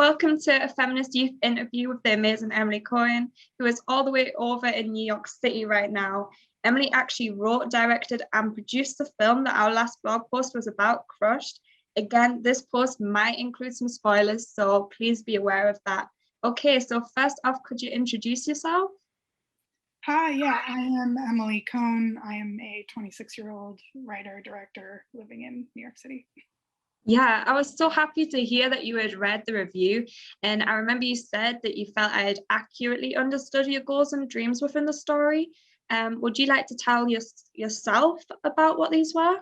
welcome to a Feminist Youth interview with the amazing Emily Cohn, who is all the way over in New York City right now. Emily actually wrote, directed, and produced the film that our last blog post was about, Crushed. Again, this post might include some spoilers, so please be aware of that. Okay, so first off, could you introduce yourself? Hi, yeah, I am Emily Cohn. I am a 26-year-old writer, director living in New York City. Yeah, I was so happy to hear that you had read the review. And I remember you said that you felt I had accurately understood your goals and dreams within the story. Would you like to tell yourself about what these were?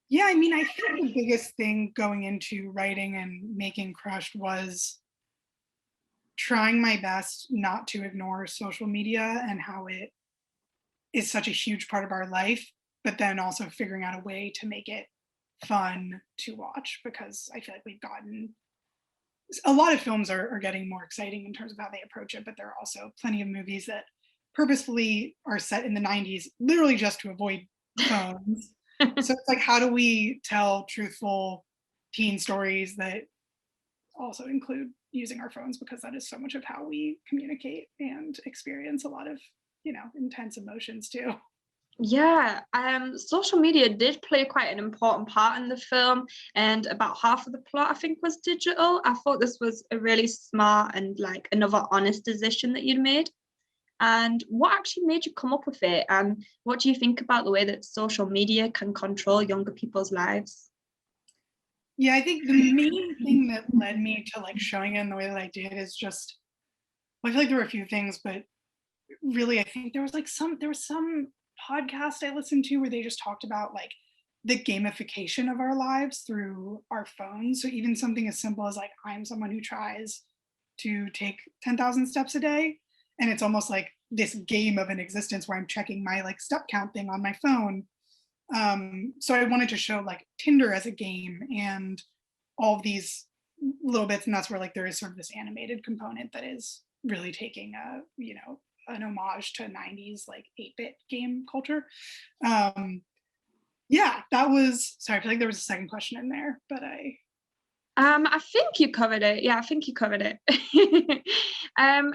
Yeah, I mean, I think the biggest thing going into writing and making Crushed was trying my best not to ignore social media and how it is such a huge part of our life, but then also figuring out a way to make it fun to watch, because I feel like we've gotten a lot of films are getting more exciting in terms of how they approach it, but there are also plenty of movies that purposefully are set in the 90s literally just to avoid phones. So it's like, how do we tell truthful teen stories that also include using our phones, because that is so much of how we communicate and experience a lot of, intense emotions too. Yeah, social media did play quite an important part in the film, and about half of the plot, I think, was digital. I thought this was a really smart and like another honest decision that you'd made. And what actually made you come up with it? And what do you think about the way that social media can control younger people's lives? Yeah, I think the main thing that led me to like showing it in the way that I did is just, well, I feel like there were a few things, but really I think there was some podcast I listened to where they just talked about like the gamification of our lives through our phones. So even something as simple as like, I'm someone who tries to take 10,000 steps a day, and it's almost like this game of an existence where I'm checking my like step count thing on my phone. So I wanted to show like Tinder as a game and all of these little bits, and that's where like there is sort of this animated component that is really taking an homage to 90s like 8-bit game culture. Yeah, that was, sorry, I feel like there was a second question in there, but I think you covered it. Yeah, I think you covered it.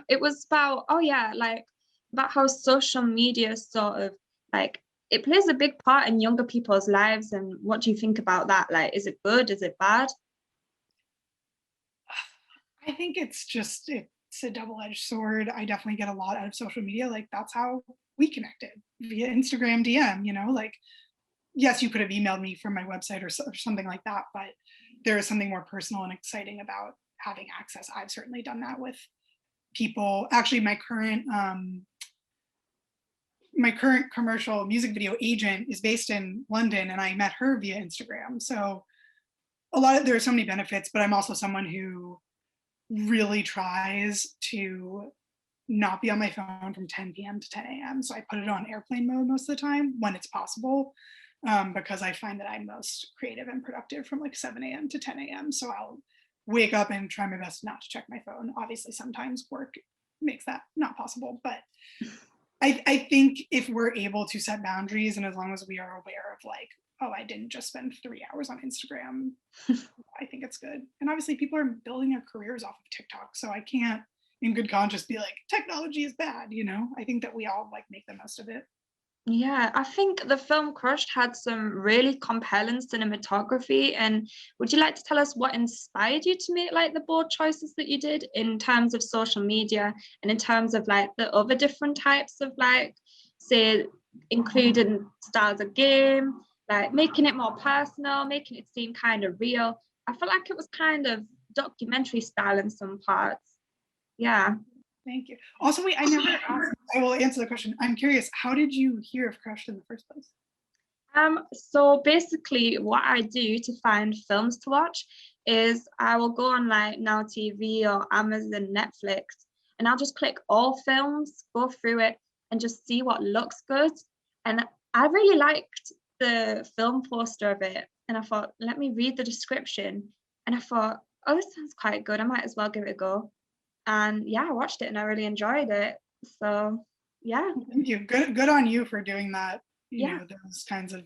It was about, oh yeah, like about how social media sort of like it plays a big part in younger people's lives. And what do you think about that? Like, is it good? Is it bad? I think it's a double-edged sword. I definitely get a lot out of social media. Like that's how we connected, via Instagram DM, like, yes, you could have emailed me from my website or something like that, but there is something more personal and exciting about having access. I've certainly done that with people. Actually, my current commercial music video agent is based in London, and I met her via Instagram. So there are so many benefits, but I'm also someone who really tries to not be on my phone from 10 p.m. to 10 a.m. So I put it on airplane mode most of the time when it's possible, because I find that I'm most creative and productive from like 7 a.m. to 10 a.m. So I'll wake up and try my best not to check my phone. Obviously, sometimes work makes that not possible, but I think if we're able to set boundaries, and as long as we are aware of like, oh, I didn't just spend 3 hours on Instagram, I think it's good. And obviously people are building their careers off of TikTok, so I can't in good conscience be like, technology is bad, I think that we all like make the most of it. Yeah, I think the film Crushed had some really compelling cinematography. And would you like to tell us what inspired you to make like the bold choices that you did in terms of social media and in terms of like the other different types of like, say, including styles of game, like making it more personal, making it seem kind of real. I felt like it was kind of documentary style in some parts. Yeah. Thank you. Also, wait, I never asked, I will answer the question. I'm curious, how did you hear of Crushed in the first place? So basically what I do to find films to watch is I will go on like Now TV or Amazon, Netflix, and I'll just click all films, go through it and just see what looks good. And I really liked the film poster of it. And I thought, let me read the description. And I thought, oh, this sounds quite good. I might as well give it a go. And yeah, I watched it and I really enjoyed it. So yeah. Thank you. Good on you for doing that. Yeah. Those kinds of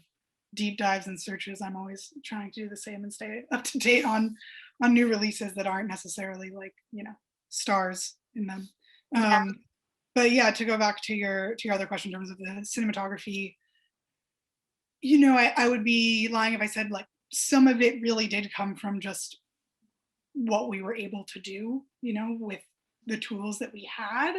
deep dives and searches. I'm always trying to do the same and stay up to date on on new releases that aren't necessarily like, stars in them. Yeah. But yeah, to go back to your other question in terms of the cinematography, I would be lying if I said like some of it really did come from just what we were able to do, with the tools that we had.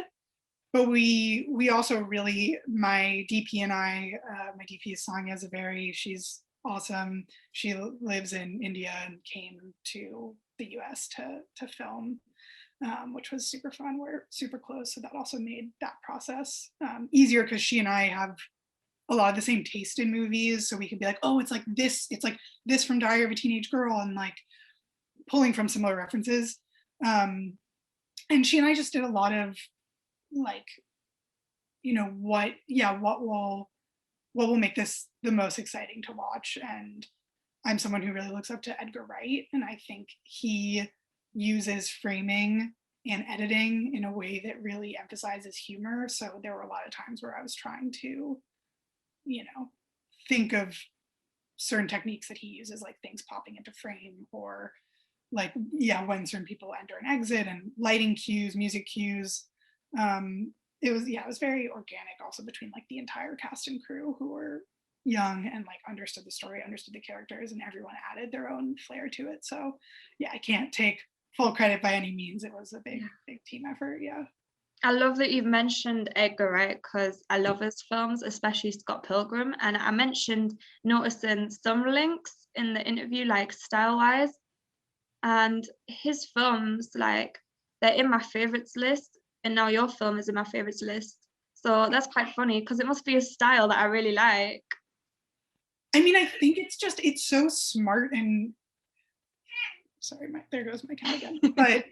But we also really, my DP and I, my DP is Sanya Zaveri. She's awesome. She lives in India and came to the US to film, which was super fun. We're super close, so that also made that process easier because she and I have a lot of the same taste in movies, so we could be like, oh, it's like this from Diary of a Teenage Girl, and like pulling from similar references. And she and I just did a lot of like, what will make this the most exciting to watch. And I'm someone who really looks up to Edgar Wright, and I think he uses framing and editing in a way that really emphasizes humor. So there were a lot of times where I was trying to, think of certain techniques that he uses, like things popping into frame, or like, when certain people enter and exit, and lighting cues, music cues. It was very organic also between like the entire cast and crew, who were young and like understood the story, understood the characters, and everyone added their own flair to it. So yeah, I can't take full credit by any means. It was a big team effort. Yeah. I love that you've mentioned Edgar Wright because I love his films, especially Scott Pilgrim. And I mentioned noticing some links in the interview, like style-wise. And his films, like, they're in my favorites list. And now your film is in my favorites list. So that's quite funny because it must be a style that I really like. I mean, I think it's so smart. And sorry, there goes my cat again. But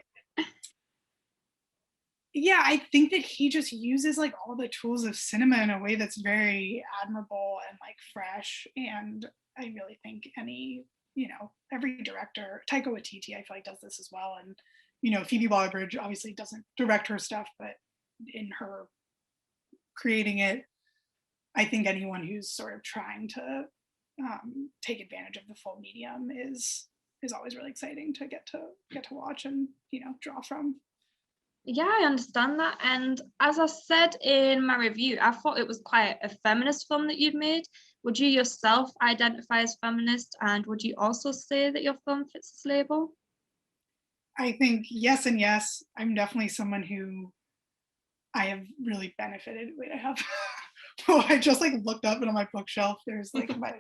yeah, I think that he just uses like all the tools of cinema in a way that's very admirable and like fresh. And I really think every director, Taika Waititi, I feel like does this as well. And, Phoebe Waller-Bridge obviously doesn't direct her stuff, but in her creating it, I think anyone who's sort of trying to take advantage of the full medium is always really exciting to get to watch and, draw from. Yeah, I understand that. And as I said in my review, I thought it was quite a feminist film that you'd made. Would you yourself identify as feminist? And would you also say that your film fits this label? I think yes and yes. I'm definitely someone who I have really benefited. Wait, I have. Oh, I just like looked up and on my bookshelf, there's like my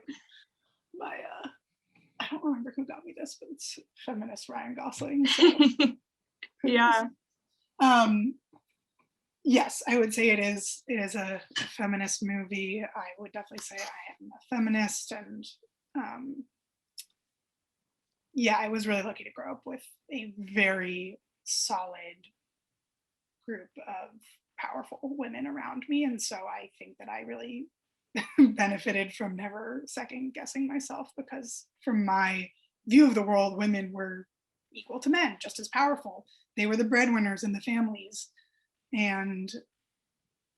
I don't remember who got me this, but it's feminist Ryan Gosling. So. Yeah. Yes, I would say it is a feminist movie. I would definitely say I am a feminist, and I was really lucky to grow up with a very solid group of powerful women around me, and so I think that I really benefited from never second guessing myself, because from my view of the world, women were equal to men, just as powerful. They were the breadwinners in the families. And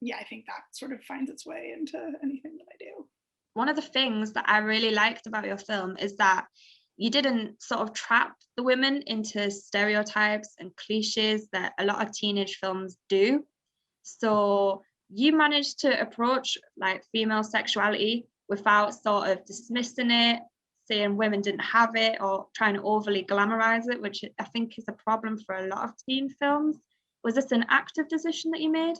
I think that sort of finds its way into anything that I do. One of the things that I really liked about your film is that you didn't sort of trap the women into stereotypes and cliches that a lot of teenage films do. So you managed to approach like female sexuality without sort of dismissing it, saying women didn't have it, or trying to overly glamorize it, which I think is a problem for a lot of teen films. Was this an active decision that you made?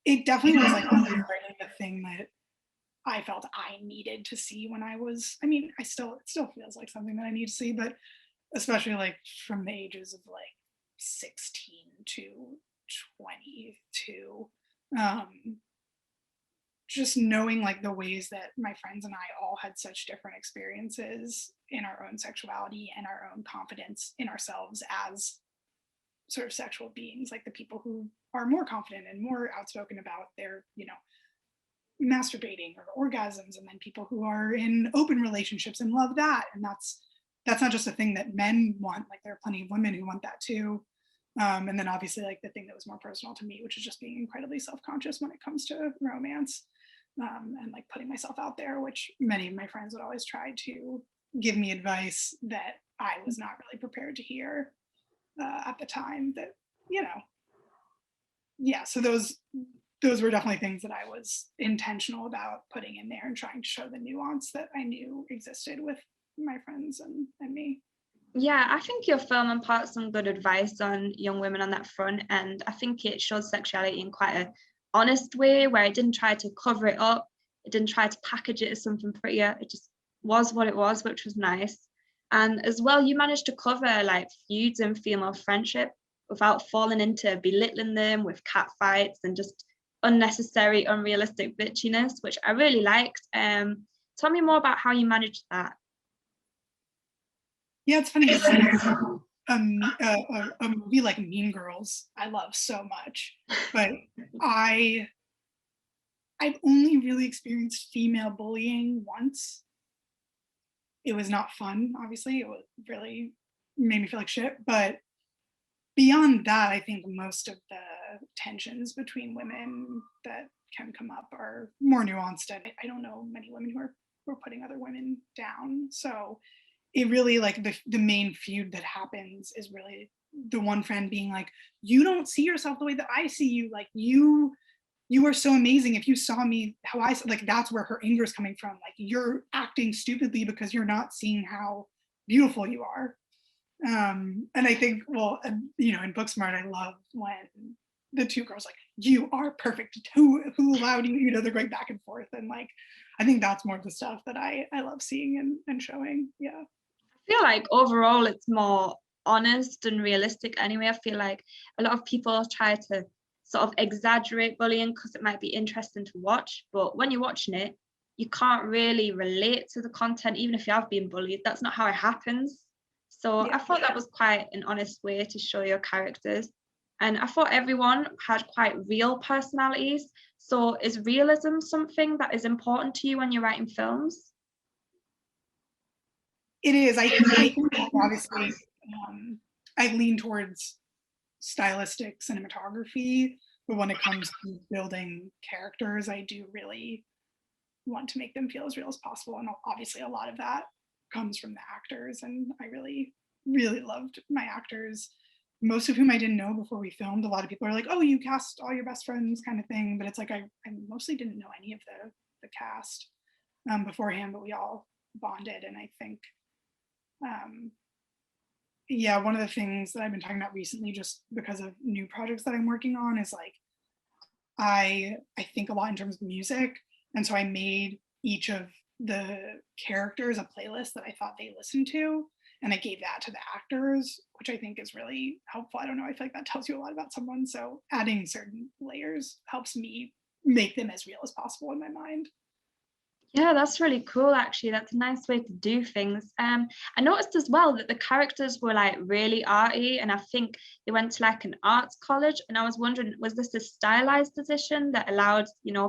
It definitely was like the thing that I felt I needed to see when I was, it still feels like something that I need to see, but especially like from the ages of like 16 to 22, just knowing like the ways that my friends and I all had such different experiences in our own sexuality and our own confidence in ourselves as sort of sexual beings, like the people who are more confident and more outspoken about their, masturbating or orgasms, and then people who are in open relationships and love that. And that's not just a thing that men want. Like there are plenty of women who want that too. And then obviously like the thing that was more personal to me, which is just being incredibly self-conscious when it comes to romance, and like putting myself out there, which many of my friends would always try to give me advice that I was not really prepared to hear at the time. That, yeah, so those were definitely things that I was intentional about putting in there and trying to show the nuance that I knew existed with my friends and me. Yeah, I think your film imparts some good advice on young women on that front, and I think it shows sexuality in quite a honest way, where it didn't try to cover it up, it didn't try to package it as something prettier, it just was what it was, which was nice. And as well, you managed to cover like feuds and female friendship without falling into belittling them with cat fights and just unnecessary, unrealistic bitchiness, which I really liked. Tell me more about how you managed that. Yeah, it's funny. A movie like Mean Girls, I love so much, but I've only really experienced female bullying once. It was not fun, obviously. It was really made me feel like shit. But beyond that, I think most of the tensions between women that can come up are more nuanced. And I don't know many women who are putting other women down. So it really, like, the main feud that happens is really the one friend being like, you don't see yourself the way that I see you. Like, you are so amazing. If you saw me how I, like, that's where her anger is coming from. Like, you're acting stupidly because you're not seeing how beautiful you are. And I think, well, in Booksmart, I love when the two girls like, you are perfect. Who allowed you? They're going back and forth, and like, I think that's more of the stuff that I love seeing and showing. Yeah. I feel like overall it's more honest and realistic anyway. I feel like a lot of people try to sort of exaggerate bullying because it might be interesting to watch, but when you're watching it, you can't really relate to the content, even if you have been bullied. That's not how it happens. So I thought that was quite an honest way to show your characters. And I thought everyone had quite real personalities. So is realism something that is important to you when you're writing films? It is. I think obviously I lean towards stylistic cinematography, but when it comes to building characters, I do really want to make them feel as real as possible. And obviously a lot of that comes from the actors. And I really, really loved my actors, most of whom I didn't know before we filmed. A lot of people are like, oh, you cast all your best friends kind of thing. But it's like, I mostly didn't know any of the cast beforehand, but we all bonded. And I think, yeah, one of the things that I've been talking about recently, just because of new projects that I'm working on, is like, I think a lot in terms of music. And so I made each of the characters a playlist that I thought they listened to. And I gave that to the actors, which I think is really helpful. I don't know, I feel like that tells you a lot about someone. So adding certain layers helps me make them as real as possible in my mind. Yeah, that's really cool, actually. That's a nice way to do things. I noticed as well that the characters were like really arty, and I think they went to like an arts college. And I was wondering, was this a stylized decision that allowed,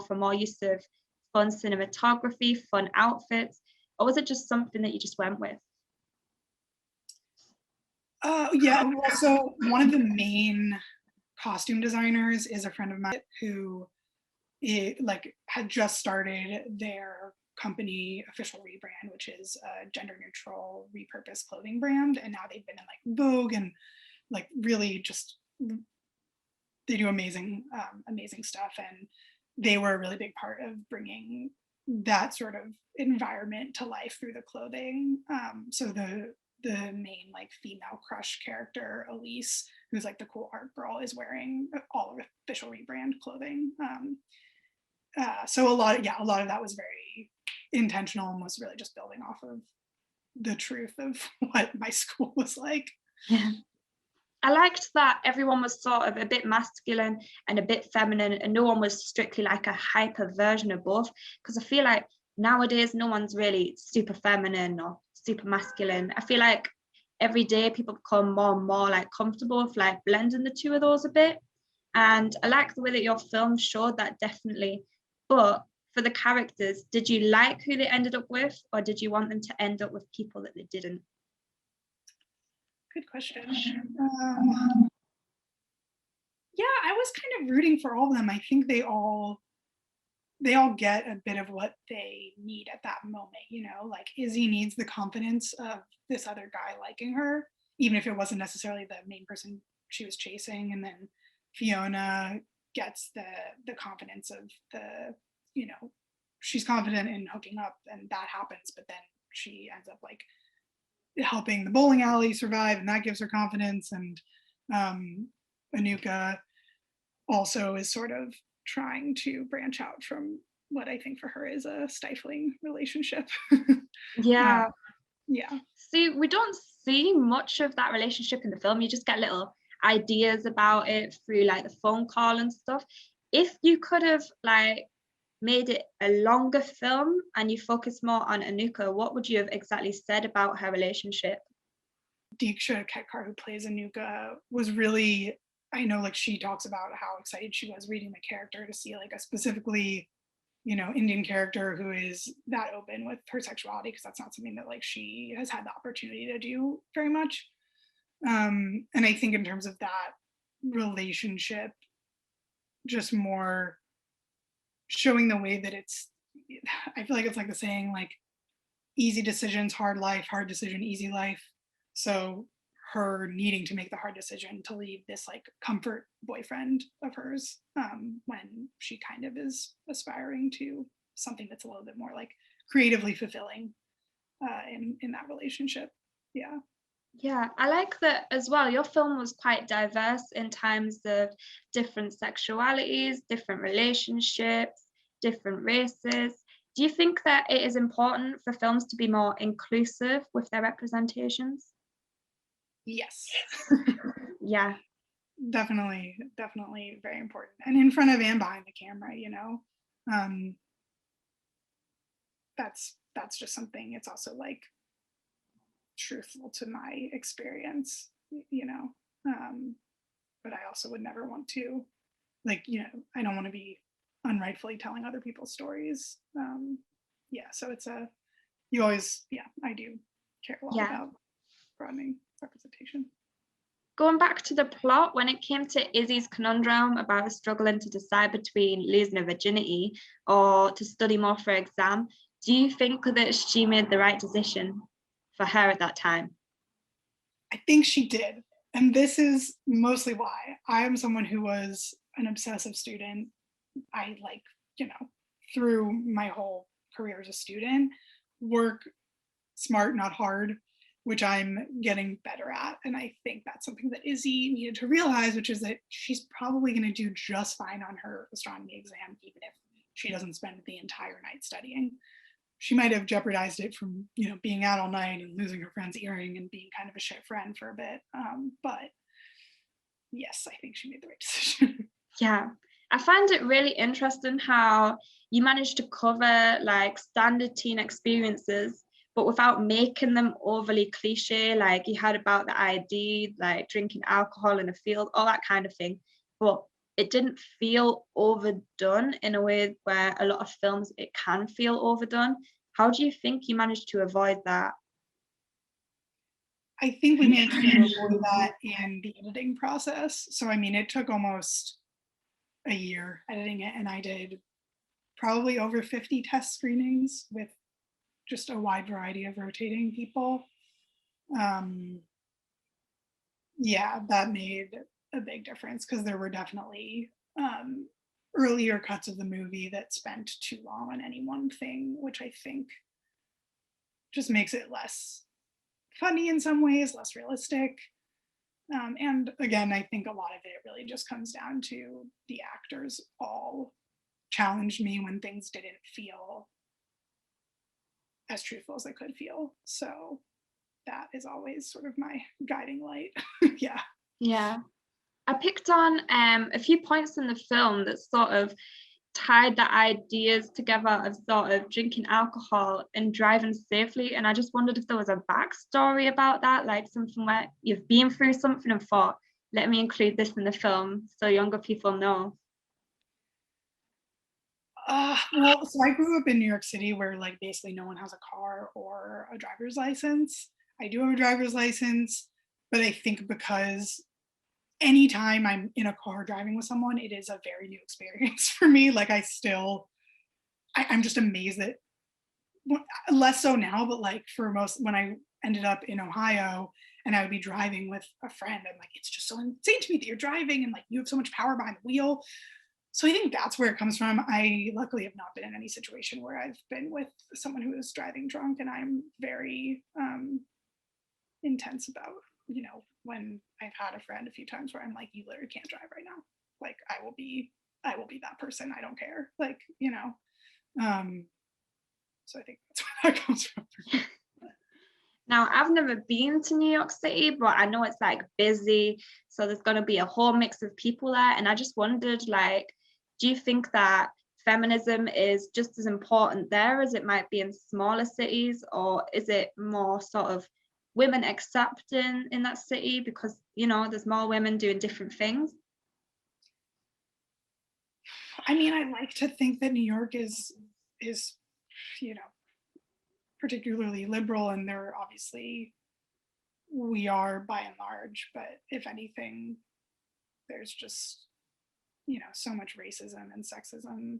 for more use of fun cinematography, fun outfits, or was it just something that you just went with? Yeah, well, so one of the main costume designers is a friend of mine who had just started their company official rebrand, which is a gender neutral repurposed clothing brand, and now they've been in like Vogue and like really just they do amazing stuff, and they were a really big part of bringing that sort of environment to life through the clothing. So the main like female crush character, Elise, who's like the cool art girl, is wearing all of official rebrand clothing. So a lot of that was very intentional and was really just building off of the truth of what my school was like. Yeah. I liked that everyone was sort of a bit masculine and a bit feminine, and no one was strictly like a hyper version of both. Because I feel like nowadays no one's really super feminine or super masculine. I feel like every day people become more and more like comfortable with like blending the two of those a bit. And I like the way that your film showed that, definitely. But for the characters, did you like who they ended up with, or did you want them to end up with people that they didn't? Good question. Yeah, I was kind of rooting for all of them. I think they all they all get a bit of what they need at that moment, you know, like Izzy needs the confidence of this other guy liking her, even if it wasn't necessarily the main person she was chasing. And then Fiona gets the confidence of the, you know, she's confident in hooking up and that happens, but then she ends up like helping the bowling alley survive and that gives her confidence. And Anuka also is sort of trying to branch out from what I think for her is a stifling relationship. Yeah. Yeah. See, we don't see much of that relationship in the film. You just get little ideas about it through like the phone call and stuff. If you could have like made it a longer film and you focus more on Anuka, what would you have exactly said about her relationship? Diksha Ketkar, who plays Anuka, was really, I know like she talks about how excited she was reading the character to see like a specifically, you know, Indian character who is that open with her sexuality, because that's not something that like she has had the opportunity to do very much. And I think in terms of that relationship, just more showing the way that it's, I feel like it's like the saying like easy decisions, hard life, hard decision, easy life. So her needing to make the hard decision to leave this like comfort boyfriend of hers when she kind of is aspiring to something that's a little bit more like creatively fulfilling in that relationship. Yeah. Yeah, I like that as well. Your film was quite diverse in terms of different sexualities, different relationships, different races. Do you think that it is important for films to be more inclusive with their representations? Yes. Yeah. Definitely very important, and in front of and behind the camera, you know. um that's just something, it's also like truthful to my experience, you know. But I also would never want to, like, you know, I don't want to be unrightfully telling other people's stories. Yeah, so it's a, you always, yeah, I do care a lot Yeah. about broadening representation. Going back to the plot, when it came to Izzy's conundrum about struggling to decide between losing her virginity or to study more for her exam, do you think that she made the right decision for her at that time? I think she did. And this is mostly why. I am someone who was an obsessive student. I like, you know, through my whole career as a student, work smart, not hard, which I'm getting better at. And I think that's something that Izzy needed to realize, which is that she's probably going to do just fine on her astronomy exam, even if she doesn't spend the entire night studying. She might have jeopardized it from, you know, being out all night and losing her friend's earring and being kind of a shit friend for a bit. But yes, I think she made the right decision. Yeah, I find it really interesting how you managed to cover like standard teen experiences, but without making them overly cliche. Like you had about the ID, like drinking alcohol in a field, all that kind of thing. But it didn't feel overdone in a way where a lot of films it can feel overdone. How do you think you managed to avoid that? I think we managed to avoid that in the editing process. So, I mean, it took almost a year editing it, and I did probably over 50 test screenings with just a wide variety of rotating people. Um, yeah, that made a big difference because there were definitely earlier cuts of the movie that spent too long on any one thing, which I think just makes it less funny in some ways, less realistic. And again, I think a lot of it really just comes down to the actors all challenged me when things didn't feel as truthful as they could feel. So that is always sort of my guiding light. Yeah. Yeah. I picked on a few points in the film that sort of tied the ideas together of sort of drinking alcohol and driving safely. And I just wondered if there was a backstory about that, like something where you've been through something and thought, let me include this in the film so younger people know. Well, so I grew up in New York City where like basically no one has a car or a driver's license. I do have a driver's license, but I think because anytime I'm in a car driving with someone, it is a very new experience for me. Like I still I'm just amazed that, less so now, but like for most, when I ended up in Ohio and I would be driving with a friend, I'm like, it's just so insane to me that you're driving and like you have so much power behind the wheel. So I think that's where it comes from. I luckily have not been in any situation where I've been with someone who is driving drunk, and I'm very intense about, when I've had a friend a few times where I'm like, you literally can't drive right now. Like I will be that person. I don't care. Like, so I think that's where that comes from. Now, I've never been to New York City, but I know it's like busy. So there's going to be a whole mix of people there. And I just wondered, like, do you think that feminism is just as important there as it might be in smaller cities? Or is it more sort of women accepting in that city because, there's more women doing different things? I mean, I like to think that New York is, particularly liberal, and there obviously we are by and large, but if anything, there's just, so much racism and sexism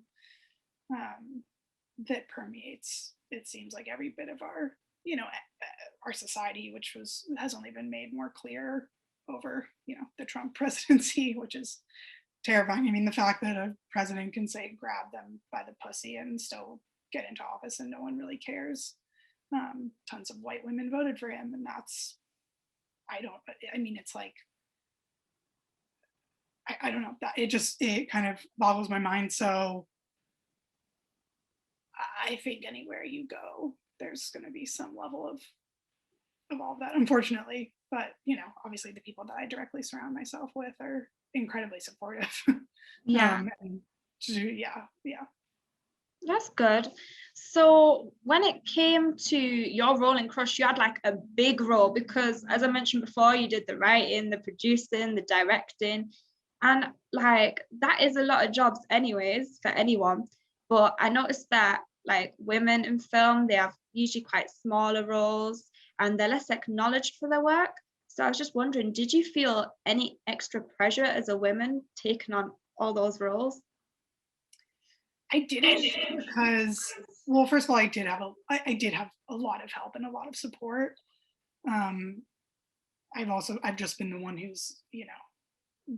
that permeates, it seems like, every bit of our, our society, which has only been made more clear over, the Trump presidency, which is terrifying. I mean, the fact that a president can say grab them by the pussy and still get into office and no one really cares. Tons of white women voted for him, and it's like, I don't know, that it kind of boggles my mind. So I think anywhere you go, there's going to be some level of all of that, unfortunately. But obviously the people that I directly surround myself with are incredibly supportive. Yeah. Yeah. That's good. So when it came to your role in Crush, you had like a big role because, as I mentioned before, you did the writing, the producing, the directing, and like that is a lot of jobs anyways for anyone. But I noticed that like women in film, they have usually quite smaller roles and they're less acknowledged for their work. So I was just wondering, did you feel any extra pressure as a woman taking on all those I didn't, because, well, first of all, I did have a lot of help and a lot of support. I've just been the one who's,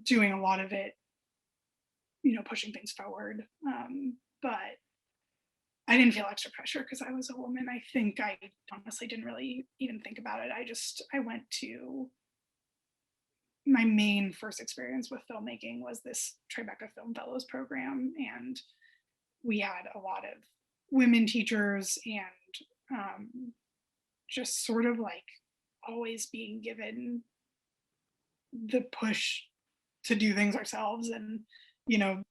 doing a lot of it, pushing things forward. But I didn't feel extra pressure because I was a woman. I think I honestly didn't really even think about it. I went to, my main first experience with filmmaking was this Tribeca Film Fellows program, and we had a lot of women teachers, and just sort of like always being given the push to do things ourselves. And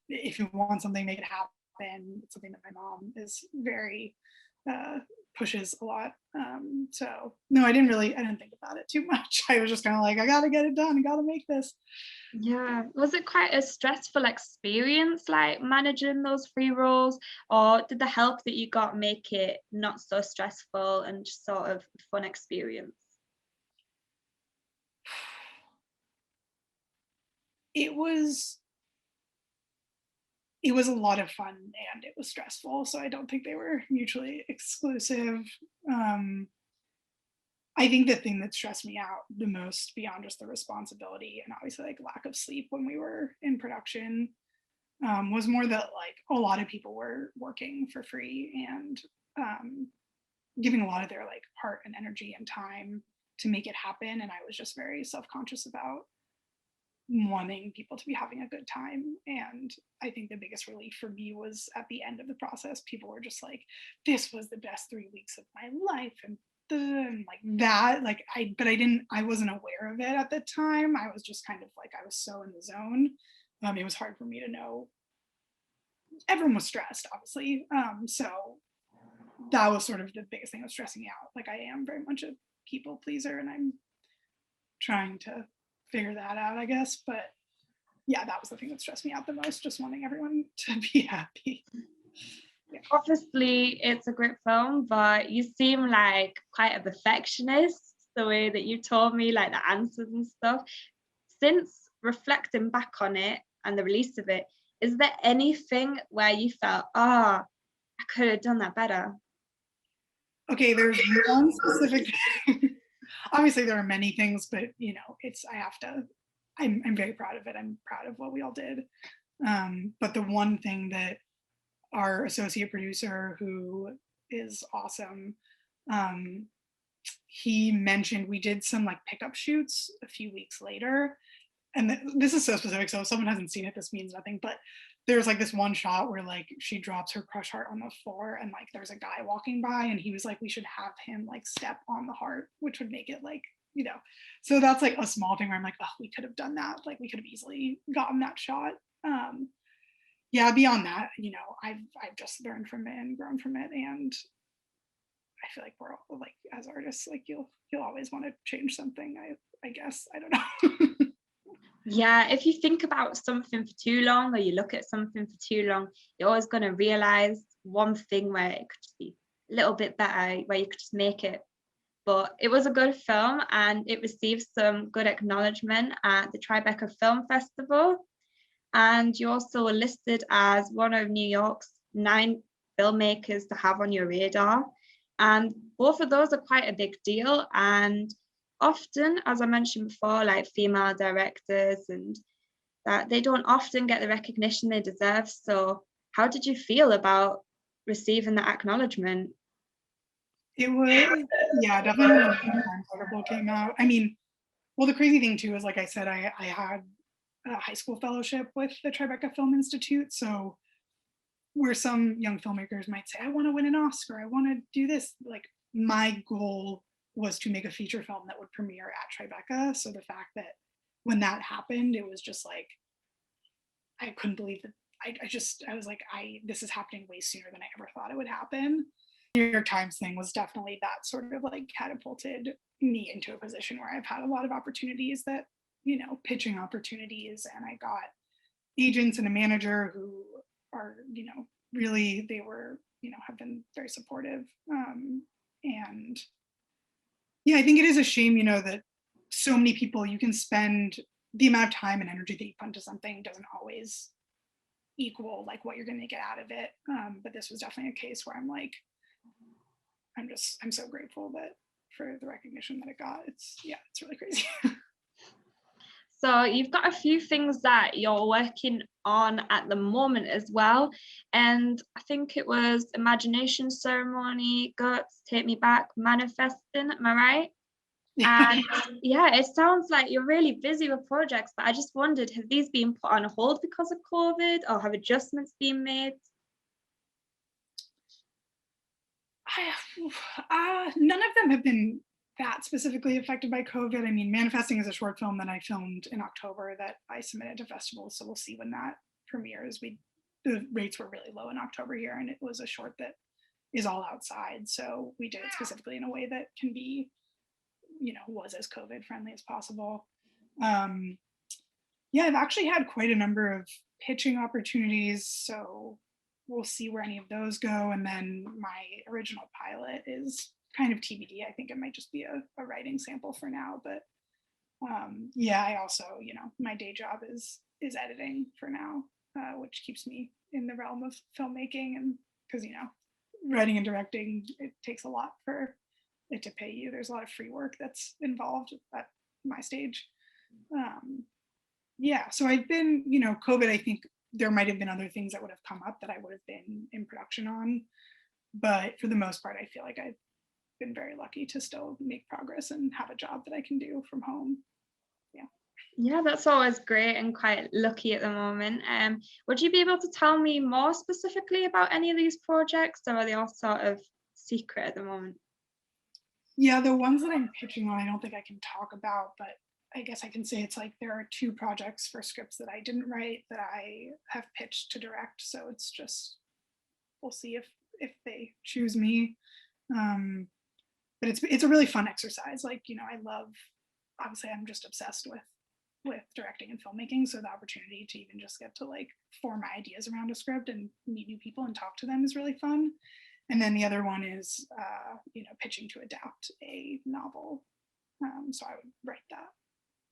if you want something, make it happen. It's something that my mom is very pushes a lot. So no, I didn't think about it too much. I was just kind of like, I gotta get it done, I gotta make this. Yeah. Was it quite a stressful experience, like managing those three roles, or did the help that you got make it not so stressful and just sort of a fun experience? It was a lot of fun and it was stressful, so I don't think they were mutually exclusive. I think the thing that stressed me out the most, beyond just the responsibility and obviously like lack of sleep when we were in production, was more that like a lot of people were working for free and giving a lot of their like heart and energy and time to make it happen, and I was just very self-conscious about wanting people to be having a good time. And I think the biggest relief for me was at the end of the process, people were just like, this was the best 3 weeks of my life, and like that, like I wasn't aware of it at the time. I was just kind of like, I was so in the zone. It was hard for me to know. Everyone was stressed, obviously. So that was sort of the biggest thing that was stressing me out. Like I am very much a people pleaser, and I'm trying to figure that out, I guess. But yeah, that was the thing that stressed me out the most, just wanting everyone to be happy. Yeah. Obviously, it's a great film, but you seem like quite a perfectionist, the way that you told me, like the answers and stuff. Since reflecting back on it and the release of it, is there anything where you felt, I could have done that better? Okay, there's one specific obviously there are many things, but you know, I'm very proud of it. I'm proud of what we all did. But the one thing that our associate producer, who is awesome, um, he mentioned, we did some like pickup shoots a few weeks later. And this is so specific, so if someone hasn't seen it, this means nothing, but there's like this one shot where like she drops her crush heart on the floor and like there's a guy walking by and he was like, we should have him like step on the heart, which would make it like, you know. So that's like a small thing where I'm like, oh, we could have done that, like we could have easily gotten that shot. Yeah, beyond that, you know, I've just learned from it and grown from it, and I feel like we're all like, as artists, like you'll always want to change something. I guess, I don't know. Yeah, if you think about something for too long, or you look at something for too long, you're always going to realize one thing where it could just be a little bit better, where you could just make it. But it was a good film, and it received some good acknowledgement at the Tribeca Film Festival. And you also were listed as one of New York's 9 filmmakers to have on your radar. And both of those are quite a big deal. And often, as I mentioned before, like female directors, and that they don't often get the recognition they deserve. So how did you feel about receiving that acknowledgement? It was, yeah, definitely when the Times article came out. I mean, well, the crazy thing too is, like I said, I had a high school fellowship with the Tribeca Film Institute. So where some young filmmakers might say, I want to win an Oscar, I want to do this, like my goal was to make a feature film that would premiere at Tribeca. So the fact that when that happened, it was just like, I couldn't believe that. I was like, this is happening way sooner than I ever thought it would happen. New York Times thing was definitely that sort of like catapulted me into a position where I've had a lot of opportunities that, you know, pitching opportunities, and I got agents and a manager who are, you know, really, they were, you know, have been very supportive. And yeah, I think it is a shame, you know, that so many people, you can spend the amount of time and energy that you put into something doesn't always equal like what you're going to get out of it. But this was definitely a case where I'm like, I'm so grateful that for the recognition that it got. It's really crazy. So you've got a few things that you're working on at the moment as well. And I think it was Imagination Ceremony, Guts, Take Me Back, Manifesting, am I right? And yeah, it sounds like you're really busy with projects, but I just wondered, have these been put on hold because of COVID, or have adjustments been made? None of them have been that specifically affected by COVID. I mean, Manifesting is a short film that I filmed in October that I submitted to festivals, so we'll see when that premieres. The rates were really low in October here, and it was a short that is all outside, so we did it specifically in a way that can be, you know, was as COVID friendly as possible. Yeah, I've actually had quite a number of pitching opportunities, so we'll see where any of those go. And then my original pilot is kind of TBD. I think it might just be a writing sample for now, but yeah, I also, you know, my day job is editing for now, which keeps me in the realm of filmmaking. And because, you know, writing and directing, it takes a lot for it to pay you. There's a lot of free work that's involved at my stage. Yeah, so I've been, you know, COVID, I think there might have been other things that would have come up that I would have been in production on, but for the most part, I feel like I've been very lucky to still make progress and have a job that I can do from home. Yeah, that's always great, and quite lucky at the moment. Would you be able to tell me more specifically about any of these projects, or are they all sort of secret at the moment? Yeah, the ones that I'm pitching on, I don't think I can talk about, but I guess I can say it's like there are 2 projects for scripts that I didn't write that I have pitched to direct. So it's just, we'll see if they choose me. But it's a really fun exercise. Like, you know, obviously I'm just obsessed with directing and filmmaking. So the opportunity to even just get to like form my ideas around a script and meet new people and talk to them is really fun. And then the other one is, you know, pitching to adapt a novel. So I would write the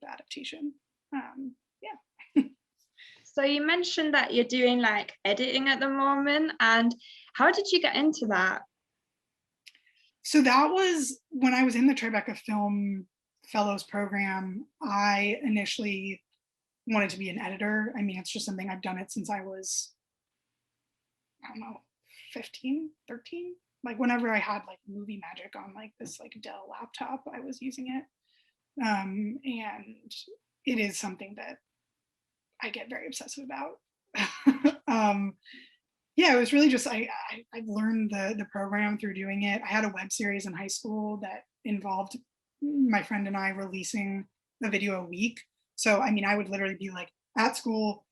adaptation. Yeah. So you mentioned that you're doing like editing at the moment, and How did you get into that? So that was when I was in the Tribeca Film Fellows program. I initially wanted to be an editor. I mean, it's just something I've done it since I was, I don't know, 15, 13. Like whenever I had like Movie Magic on like this like Dell laptop, I was using it. And it is something that I get very obsessive about. Yeah, it was really just I've learned the program through doing it. I had a web series in high school that involved my friend and I releasing a video a week. So I mean, I would literally be like at school,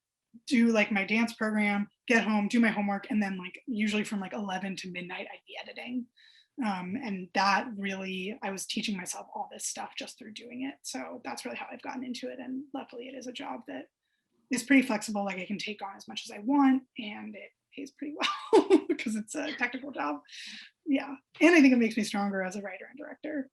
do like my dance program, get home, do my homework, and then like usually from like 11 to midnight, I'd be editing. And that really, I was teaching myself all this stuff just through doing it. So that's really how I've gotten into it. And luckily, it is a job that is pretty flexible. Like I can take on as much as I want, and it pays pretty well because it's a technical job. Yeah, and I think it makes me stronger as a writer and director.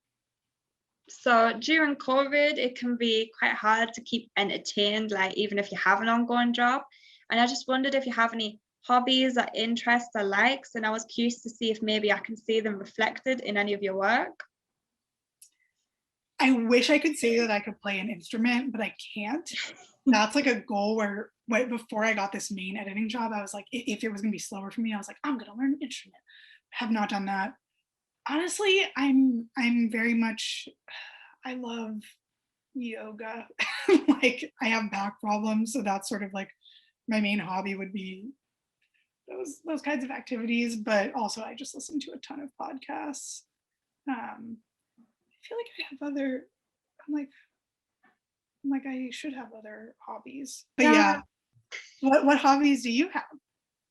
So during COVID, it can be quite hard to keep entertained, like even if you have an ongoing job. And I just wondered if you have any hobbies or interests or likes, and I was curious to see if maybe I can see them reflected in any of your work. I wish I could say that I could play an instrument, but I can't. That's like a goal where before I got this main editing job, I was like, if it was gonna be slower for me, I was like, I'm gonna learn an instrument. I have not done that. Honestly, I'm very much, I love yoga. Like I have back problems, so that's sort of like my main hobby would be those kinds of activities. But also, I just listen to a ton of podcasts. I feel like I have other. I'm like I should have other hobbies. But yeah, what hobbies do you have?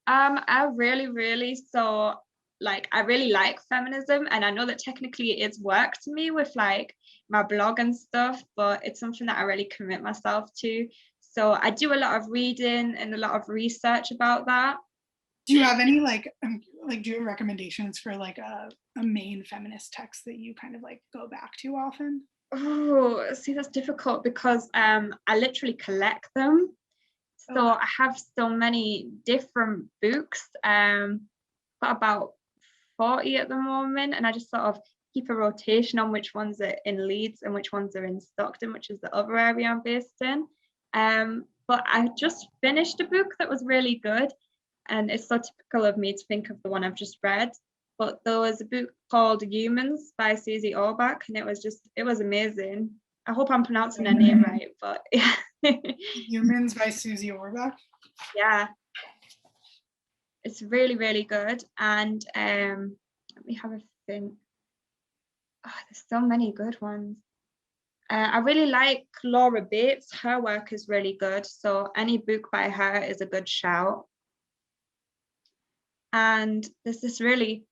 I really so like I really like feminism, and I know that technically it is work to me with like my blog and stuff, but it's something that I really commit myself to. So I do a lot of reading and a lot of research about that. Do you have any do you have recommendations for like a main feminist text that you kind of like go back to often? Oh, see, that's difficult because I literally collect them. So I have so many different books. Got about 40 at the moment, and I just sort of keep a rotation on which ones are in Leeds and which ones are in Stockton, which is the other area I'm based in. But I just finished a book that was really good, and it's so typical of me to think of the one I've just read. But there was a book called Humans by Susie Orbach, and it was amazing. I hope I'm pronouncing her name right, but yeah. Humans by Susie Orbach. Yeah, it's really good. And let me have a think. Oh, there's so many good ones. I really like Laura Bates. Her work is really good, so any book by her is a good shout. And there's this really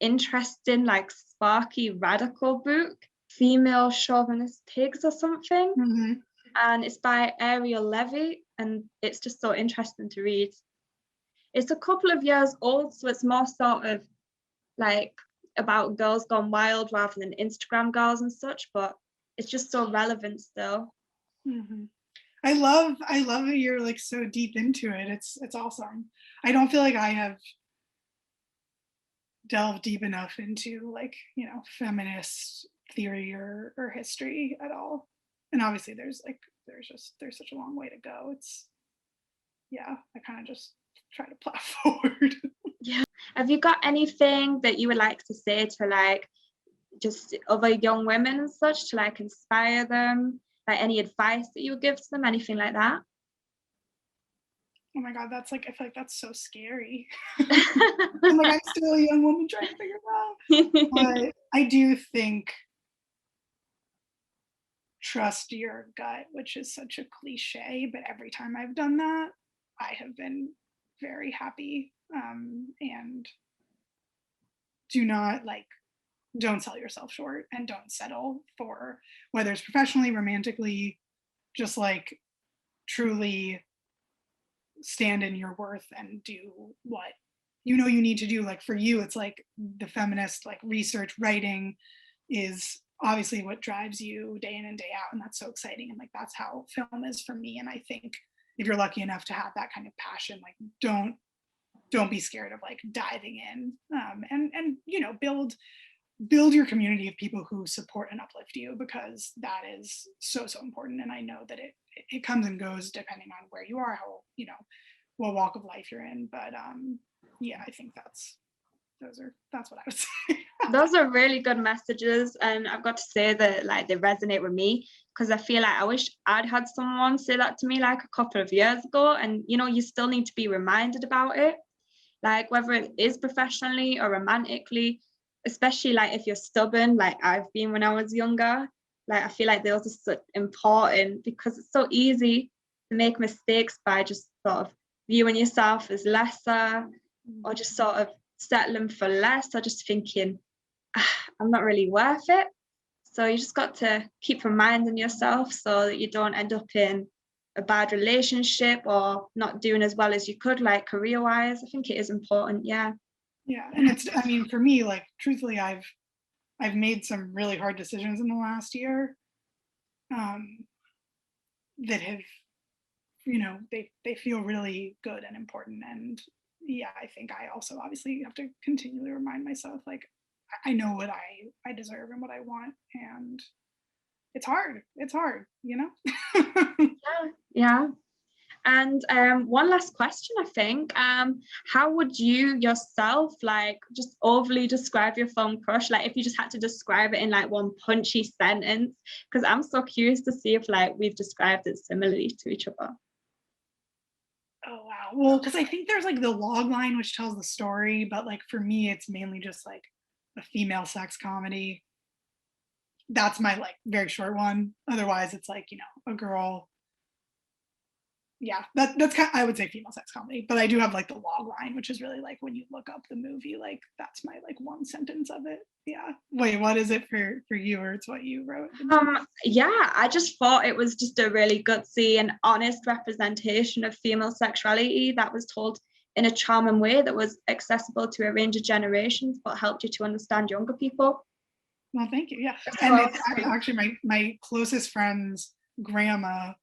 interesting, like sparky, radical book, Female Chauvinist Pigs or something. Mm-hmm. And it's by Ariel Levy, and it's just so interesting to read. It's a couple of years old, so it's more sort of like about girls gone wild rather than Instagram girls and such, but it's just so relevant still. Mm-hmm. I love that you're like so deep into it. It's awesome. I don't feel like I have delved deep enough into like, you know, feminist theory or history at all. And obviously there's such a long way to go. It's, yeah, I kind of just try to plow forward. Yeah. Have you got anything that you would like to say to like just other young women and such to like inspire them? Like any advice that you would give to them, anything like that? Oh my God, that's like, I feel like that's so scary. I'm like, I'm still a young woman trying to figure it out. But I do think trust your gut, which is such a cliche, but every time I've done that, I have been very happy. And don't sell yourself short and don't settle for whether it's professionally, romantically, just like truly stand in your worth and do what you know you need to do. Like for you, it's like the feminist like research writing is obviously what drives you day in and day out, and that's so exciting. And like that's how film is for me. And I think if you're lucky enough to have that kind of passion, like don't don't be scared of like diving in, and you know, build your community of people who support and uplift you, because that is so important. And I know that it comes and goes depending on where you are, how, you know, what walk of life you're in. But yeah, I think that's what I would say. Those are really good messages, and I've got to say that like they resonate with me, because I feel like I wish I'd had someone say that to me like a couple of years ago. And you know, you still need to be reminded about it, like whether it is professionally or romantically, especially like if you're stubborn like I've been when I was younger. Like I feel like those are so important, because it's so easy to make mistakes by just sort of viewing yourself as lesser, or just sort of settling for less, or just thinking, I'm not really worth it. So you just got to keep reminding yourself so that you don't end up in a bad relationship or not doing as well as you could, like career-wise. I think it is important, yeah. Yeah, and it's, I mean, for me, like truthfully, I've made some really hard decisions in the last year, um, that have, you know, they feel really good and important. And yeah, I think I also obviously have to continually remind myself, like, I know what I deserve and what I want, and it's hard. It's hard, you know? Yeah, yeah. And one last question, I think. How would you yourself like just overly describe your film crush? Like if you just had to describe it in like one punchy sentence, because I'm so curious to see if like we've described it similarly to each other. Oh wow. Well, because I think there's like the log line which tells the story, but like for me, it's mainly just like a female sex comedy. That's my like very short one. Otherwise, it's like, you know, a girl. Yeah, that's kind of, I would say female sex comedy, but I do have like the log line, which is really like when you look up the movie, like that's my like one sentence of it. Yeah. Wait, what is it for you, or it's what you wrote? Yeah, I just thought it was just a really gutsy and honest representation of female sexuality that was told in a charming way that was accessible to a range of generations, but helped you to understand younger people. Well, thank you. Yeah, and So it's actually my closest friend's grandma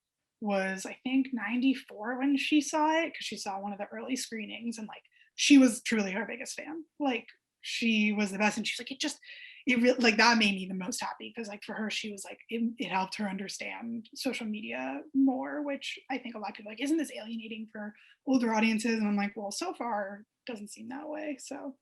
was, I think, 94 when she saw it, because she saw one of the early screenings, and like she was truly her biggest fan. Like she was the best, and she's like, it really, like that made me the most happy, because like for her, she was like, it helped her understand social media more, which I think a lot of people are like, isn't this alienating for older audiences? And I'm like, well, so far it doesn't seem that way. So